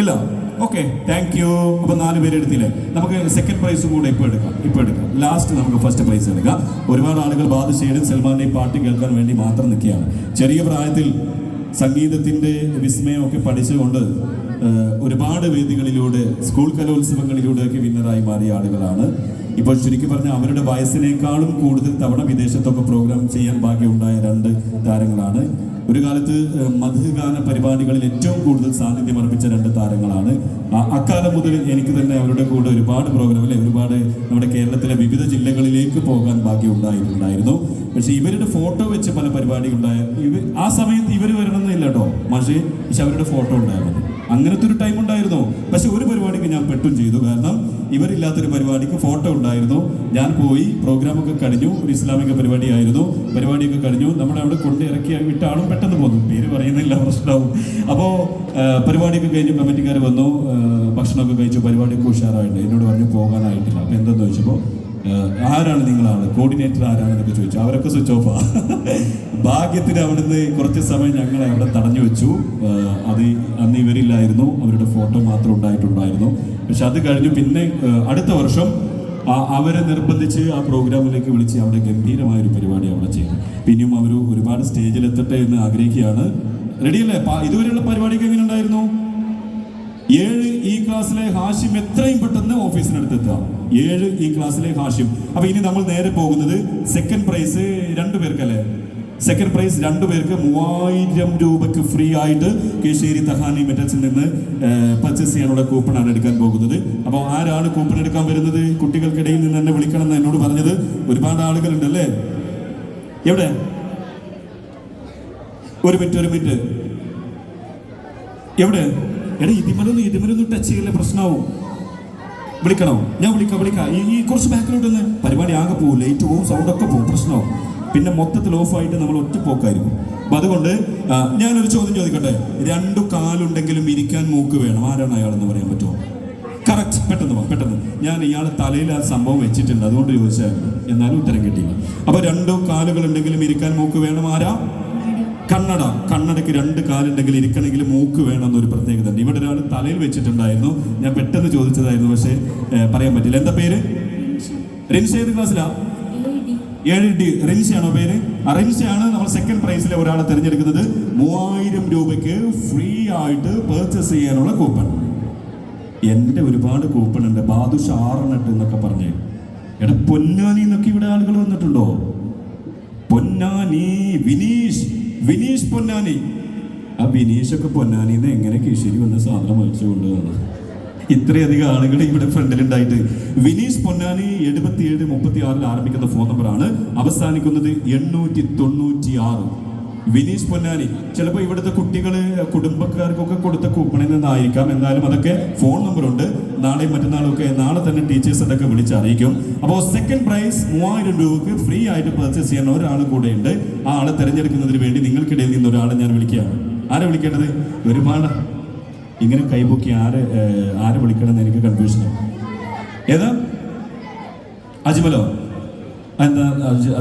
ഇല്ല. Okay, thank you. അപ്പൊ 4 പേര് എടുത്തില്ലേ? നമുക്ക് സെക്കൻഡ് പ്രൈസും കൂടെ ഇപ്പൊ എടുക്കാം. ലാസ്റ്റ് നമുക്ക് ഫസ്റ്റ് പ്രൈസ് എടുക്കാം. ഒരുപാട് ആളുകൾ ബാദുഷയുടെയും സൽമാന്റെയും പാട്ട് കേൾക്കാൻ വേണ്ടി മാത്രം നിൽക്കുകയാണ്. ചെറിയ പ്രായത്തിൽ സംഗീതത്തിന്റെ വിസ്മയമൊക്കെ പഠിച്ചുകൊണ്ട് ഒരുപാട് വേദികളിലൂടെ, സ്കൂൾ കലോത്സവങ്ങളിലൂടെയൊക്കെ വിന്നറായി മാറിയ ആളുകളാണ്. ഇപ്പോൾ ചുരുക്കി പറഞ്ഞാൽ അവരുടെ വയസ്സിനേക്കാളും കൂടുതൽ തവണ വിദേശത്തൊക്കെ പ്രോഗ്രാം ചെയ്യാൻ ഭാഗ്യമുണ്ടായ 2 താരങ്ങളാണ്. ഒരു കാലത്ത് മധുഗാന പരിപാടികളിൽ ഏറ്റവും കൂടുതൽ സാന്നിധ്യം അർപ്പിച്ച 2 താരങ്ങളാണ്. അക്കാലം മുതൽ എനിക്ക് തന്നെ അവരുടെ കൂടെ ഒരുപാട് പ്രോഗ്രാമിൽ ഒരുപാട് നമ്മുടെ കേരളത്തിലെ വിവിധ ജില്ലകളിലേക്ക് പോകാൻ ഭാഗ്യം ഉണ്ടായിട്ടുണ്ടായിരുന്നു. പക്ഷെ ഇവരുടെ ഫോട്ടോ വെച്ച് പല പരിപാടി ഉണ്ടായ ആ സമയത്ത് ഇവർ വരണമെന്നില്ല കേട്ടോ പക്ഷേ അവരുടെ ഫോട്ടോ ഉണ്ടായിരുന്നു. അങ്ങനത്തെ ഒരു ടൈം ഉണ്ടായിരുന്നു. പക്ഷെ ഒരു പരിപാടിക്ക് ഞാൻ പെട്ടും ചെയ്തു. കാരണം ഇവരില്ലാത്തൊരു പരിപാടിക്ക് ഫോട്ടോ ഉണ്ടായിരുന്നു. ഞാൻ പോയി, പ്രോഗ്രാമൊക്കെ കഴിഞ്ഞു, ഒരു ഇസ്ലാമിക പരിപാടിയായിരുന്നു. പരിപാടിയൊക്കെ കഴിഞ്ഞു, നമ്മളെ അവിടെ കൊണ്ട് ഇറക്കി വിട്ട ആളും പെട്ടെന്ന് പോന്നു, പേര് പറയുന്നില്ല, പ്രശ്നമാവും. അപ്പോൾ പരിപാടിയൊക്കെ കഴിഞ്ഞു, കമ്മിറ്റിക്കാർ വന്നു, ഭക്ഷണമൊക്കെ കഴിച്ചു, പരിപാടിയൊക്കെ ഉഷാറായിട്ട് എന്നോട് പറഞ്ഞു പോകാനായിട്ടില്ല. അപ്പോൾ എന്തെന്ന് ചോദിച്ചപ്പോൾ ആരാണ് നിങ്ങളാണ്, കോർഡിനേറ്റർ ആരാണെന്നൊക്കെ ചോദിച്ചു. അവരൊക്കെ സ്വിച്ച് ഓഫാ. ഭാഗ്യത്തിന് അവിടുന്ന് കുറച്ച് സമയം ഞങ്ങളെ അവിടെ തടഞ്ഞു വെച്ചു. അത് അന്ന് ഇവരില്ലായിരുന്നു, അവരുടെ ഫോട്ടോ മാത്രം ഉണ്ടായിട്ടുണ്ടായിരുന്നു. പക്ഷെ അത് കഴിഞ്ഞു പിന്നെ അടുത്ത വർഷം അവരെ നിർബന്ധിച്ച് ആ പ്രോഗ്രാമിലേക്ക് വിളിച്ച് അവിടെ ഗംഭീരമായൊരു പരിപാടി അവിടെ ചെയ്തു. പിന്നെയും അവർ ഒരുപാട് സ്റ്റേജിലെത്തട്ടെ എന്ന് ആഗ്രഹിക്കുകയാണ്. റെഡിയല്ലേ? ഇതുവരെയുള്ള പരിപാടിക്ക് എങ്ങനെ ഉണ്ടായിരുന്നു? 7 ഈ ക്ലാസ്സിലെ ഹാഷിം എത്രയും പെട്ടെന്ന് ഓഫീസിനടുത്തെത്തുക. 7 ഈ ക്ലാസ്സിലെ ഹാഷിം. അപ്പൊ ഇനി നമ്മൾ നേരെ പോകുന്നത് സെക്കൻഡ് പ്രൈസ് 2 പേർക്കല്ലേ? സെക്കൻഡ് പ്രൈസ് 2 പേർക്ക് 3000 രൂപയ്ക്ക് ഫ്രീ ആയിട്ട് കേശേരി തഹാനി മെറ്റൽസിൽ നിന്ന് പർച്ചേസ് ചെയ്യാനുള്ള കൂപ്പണാണ് എടുക്കാൻ പോകുന്നത്. അപ്പോൾ ആരാണ് കൂപ്പൺ എടുക്കാൻ വരുന്നത്? കുട്ടികൾക്കിടയിൽ നിന്ന് തന്നെ വിളിക്കണം എന്ന് എന്നോട് പറഞ്ഞത് ഒരുപാട് ആളുകളുണ്ടല്ലേ? എവിടെ? ഒരു മിനിറ്റ് എവിടെ? എടാ ഇതിമലൊന്നും ടച്ച് ചെയ്യല്ലേ, പ്രശ്നമാവും. വിളിക്കണോ? ഞാൻ വിളിക്കാം. ഈ കുറച്ച് ബാക്കിലോട്ടൊന്ന്. പരിപാടി ആകെ പോകും, ലൈറ്റ് പോകും, സൗണ്ടൊക്കെ പോകും, പ്രശ്നമാവും. പിന്നെ മൊത്തത്തിൽ ഓഫായിട്ട് നമ്മൾ ഒറ്റ പോക്കായിരിക്കും. അപ്പം അതുകൊണ്ട് ഞാനൊരു ചോദ്യം ചോദിക്കട്ടെ. 2 കാലുണ്ടെങ്കിലും ഇരിക്കാൻ മൂക്ക് വേണം. ആരാണ് അയാളെന്ന് പറയാൻ പറ്റുമോ? കറക്റ്റ്. പെട്ടെന്ന് ഞാൻ ഇയാൾ തലയിൽ ആ സംഭവം വെച്ചിട്ടുണ്ട്, അതുകൊണ്ട് ചോദിച്ചായിരുന്നു, എന്നാലും ഉത്തരം കിട്ടിയില്ല. അപ്പോൾ 2 കാലുകളുണ്ടെങ്കിലും ഇരിക്കാൻ മൂക്ക് വേണം. ആരാ? കണ്ണടയ്ക്ക് 2 കാലുണ്ടെങ്കിൽ ഇരിക്കണമെങ്കിൽ മൂക്ക് വേണമെന്നൊരു പ്രത്യേകത ഉണ്ട്. ഇവിടെ ഒരാൾ തലയിൽ വെച്ചിട്ടുണ്ടായിരുന്നു, ഞാൻ പെട്ടെന്ന് ചോദിച്ചതായിരുന്നു, പക്ഷേ പറയാൻ പറ്റില്ല. എന്താ പേര്? റിൻഷ. ഏത് ക്ലാസ്സിലാ? 7D. റിൻഷയാണോ പേര്? റിൻഷയാണ് നമ്മൾ സെക്കൻഡ് പ്രൈസിലെ ഒരാളെ തിരഞ്ഞെടുക്കുന്നത്. 3000 രൂപയ്ക്ക് ഫ്രീ ആയിട്ട് പർച്ചേസ് ചെയ്യാനുള്ള കൂപ്പൺ. എൻ്റെ ഒരുപാട് കൂപ്പൺ ഉണ്ട്. ബാദുഷ 6 എന്നൊക്കെ പറഞ്ഞേ. എടാ പൊന്നാനി എന്നൊക്കെ ഇവിടെ ആളുകൾ വന്നിട്ടുണ്ടോ? പൊന്നാനി വിനീഷ് പൊന്നാനി. ആ വിനീഷൊക്കെ പൊന്നാനിന്ന് എങ്ങനെ കിശിരി വന്ന സാധനം വലിച്ചു കൊണ്ടുവന്നു? ഇത്രയധികം ആളുകൾ ഇവിടെ ഫ്രണ്ടിലുണ്ടായിട്ട്. വിനീഷ് പൊന്നാനി 7736 ആരംഭിക്കുന്ന ഫോൺ നമ്പറാണ്, അവസാനിക്കുന്നത് 896. വിനീഷ് പൊന്നാനി. ചിലപ്പോൾ ഇവിടുത്തെ കുട്ടികള് കുടുംബക്കാർക്കൊക്കെ കൊടുത്ത കൂപ്പണിൽ നിന്നായിരിക്കാം. എന്നാലും അതൊക്കെ ഫോൺ നമ്പറുണ്ട്. നാളെയും മറ്റന്നാളും ഒക്കെ, നാളെ തന്നെ ടീച്ചേഴ്സ് അതൊക്കെ വിളിച്ചറിയിക്കും. അപ്പോൾ സെക്കൻഡ് പ്രൈസ് 3000 രൂപക്ക് ഫ്രീ ആയിട്ട് പർച്ചേസ് ചെയ്യാൻ ഒരാൾ കൂടെ ഉണ്ട്. ആ ആളെ തിരഞ്ഞെടുക്കുന്നതിന് വേണ്ടി നിങ്ങൾക്കിടയിൽ നിന്ന് ഒരാളെ ഞാൻ വിളിക്കുകയാണ്. ആരെ വിളിക്കേണ്ടത്? ഒരുപാട് ഇങ്ങനെ കൈപൊക്കി ആരെ വിളിക്കണമെന്ന് എനിക്ക് കൺഫ്യൂഷനാണ്. ഏതാ? അജ്മലോ? എന്താ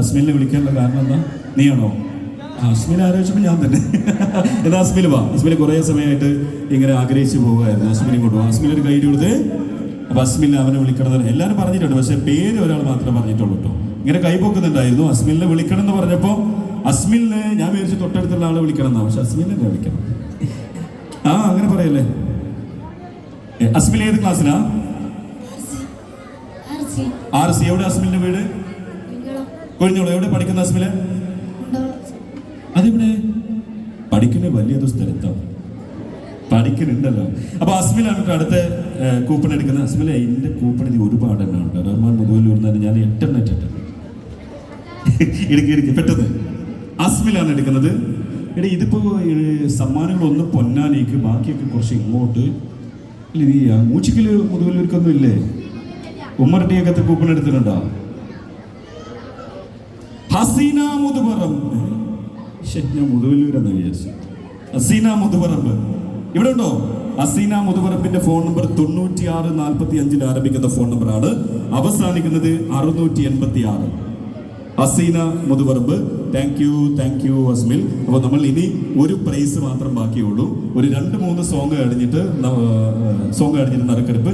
അസ്മിലിനെ വിളിക്കാനുള്ള കാരണം എന്താ? നീയാണോ? അസ്മിൽ ആലോചിച്ചപ്പോൾ ഞാൻ തന്നെ. എന്നാ അസ്മിൽ വാ. അസ്മിൽ കുറേ സമയമായിട്ട് ഇങ്ങനെ ആഗ്രഹിച്ചു പോകുമായിരുന്നു. അസ്മിൽ ഇങ്ങോട്ട് വാ. അസ്മിൽ ഒരു ഗൈഡ് കൊടുത്ത്. അപ്പൊ അസ്മിൽ അവനെ വിളിക്കണമെന്ന് എല്ലാവരും പറഞ്ഞിട്ടുണ്ട്, പക്ഷെ പേര് ഒരാൾ മാത്രമേ പറഞ്ഞിട്ടുള്ളൂ കേട്ടോ. ഇങ്ങനെ കൈപൊക്കുന്നുണ്ടായിരുന്നു. അസ്മിലിനെ വിളിക്കണം എന്ന് പറഞ്ഞപ്പോൾ അസ്മിലിനെ ഞാൻ വിചാരിച്ചു തൊട്ടടുത്തുള്ള ആളെ വിളിക്കണം എന്നാ, പക്ഷെ അസ്മിലിനെ വിളിക്കണം. അങ്ങനെ പറയല്ലേ. അസ്മിൽ ഏത് ക്ലാസ്സിലാ? RC. എവിടെ അസ്മിലിന്റെ വീട്? കൊഴിഞ്ഞോളൂ. എവിടെ പഠിക്കുന്ന അസ്മില്? അതിവിടെ പഠിക്കുന്ന വലിയൊരു സ്ഥലത്താണ് പഠിക്കുന്നുണ്ടല്ലോ. അപ്പൊ അസ്മിലാണ് അടുത്ത കൂപ്പൺ എടുക്കുന്നത്. അസ്മിലെ എന്റെ കൂപ്പൺ ഇത് ഒരുപാട് എണ്ണം ഉണ്ട്. റഹ്മാൻ മുതുവല്ലൂർ ഞാൻ 8 എണ്ണം ഇടുക്കി പെട്ടെന്ന്. അസ്മിലാണ് എടുക്കുന്നത്. എടേ ഇതിപ്പോ സമ്മാനങ്ങളൊന്ന് പൊന്നാനിക്ക്, ബാക്കിയൊക്കെ കുറച്ച് ഇങ്ങോട്ട്. ഇല്ല, മൂച്ചിക്കല് മുതുവല്ലൂർക്കൊന്നും ഇല്ലേ? ഉമ്മർട്ടിയൊക്കെ കൂപ്പൺ എടുത്തിട്ടുണ്ടോ? ഹസീന മുതുപറമ്പ്. ഞാൻ മുതുവല്ലൂരെന്ന് വിചാരിച്ചു. ഹസീന മുതുപറമ്പ് ഇവിടെ ഉണ്ടോ? ഹസീന മുതുപറമ്പിന്റെ ഫോൺ നമ്പർ 9645 ആരംഭിക്കുന്ന ഫോൺ നമ്പറാണ്, അവസാനിക്കുന്നത് 686. ഹസീന മുതുപറമ്പ്. Thank you Asmil. അപ്പോൾ നമ്മൾ ഇനി ഒരു പ്രൈസ് മാത്രം ബാക്കിയുള്ളൂ. ഒരു 2-3 സോങ് കഴിഞ്ഞിട്ട് നറുക്കെടുപ്പ്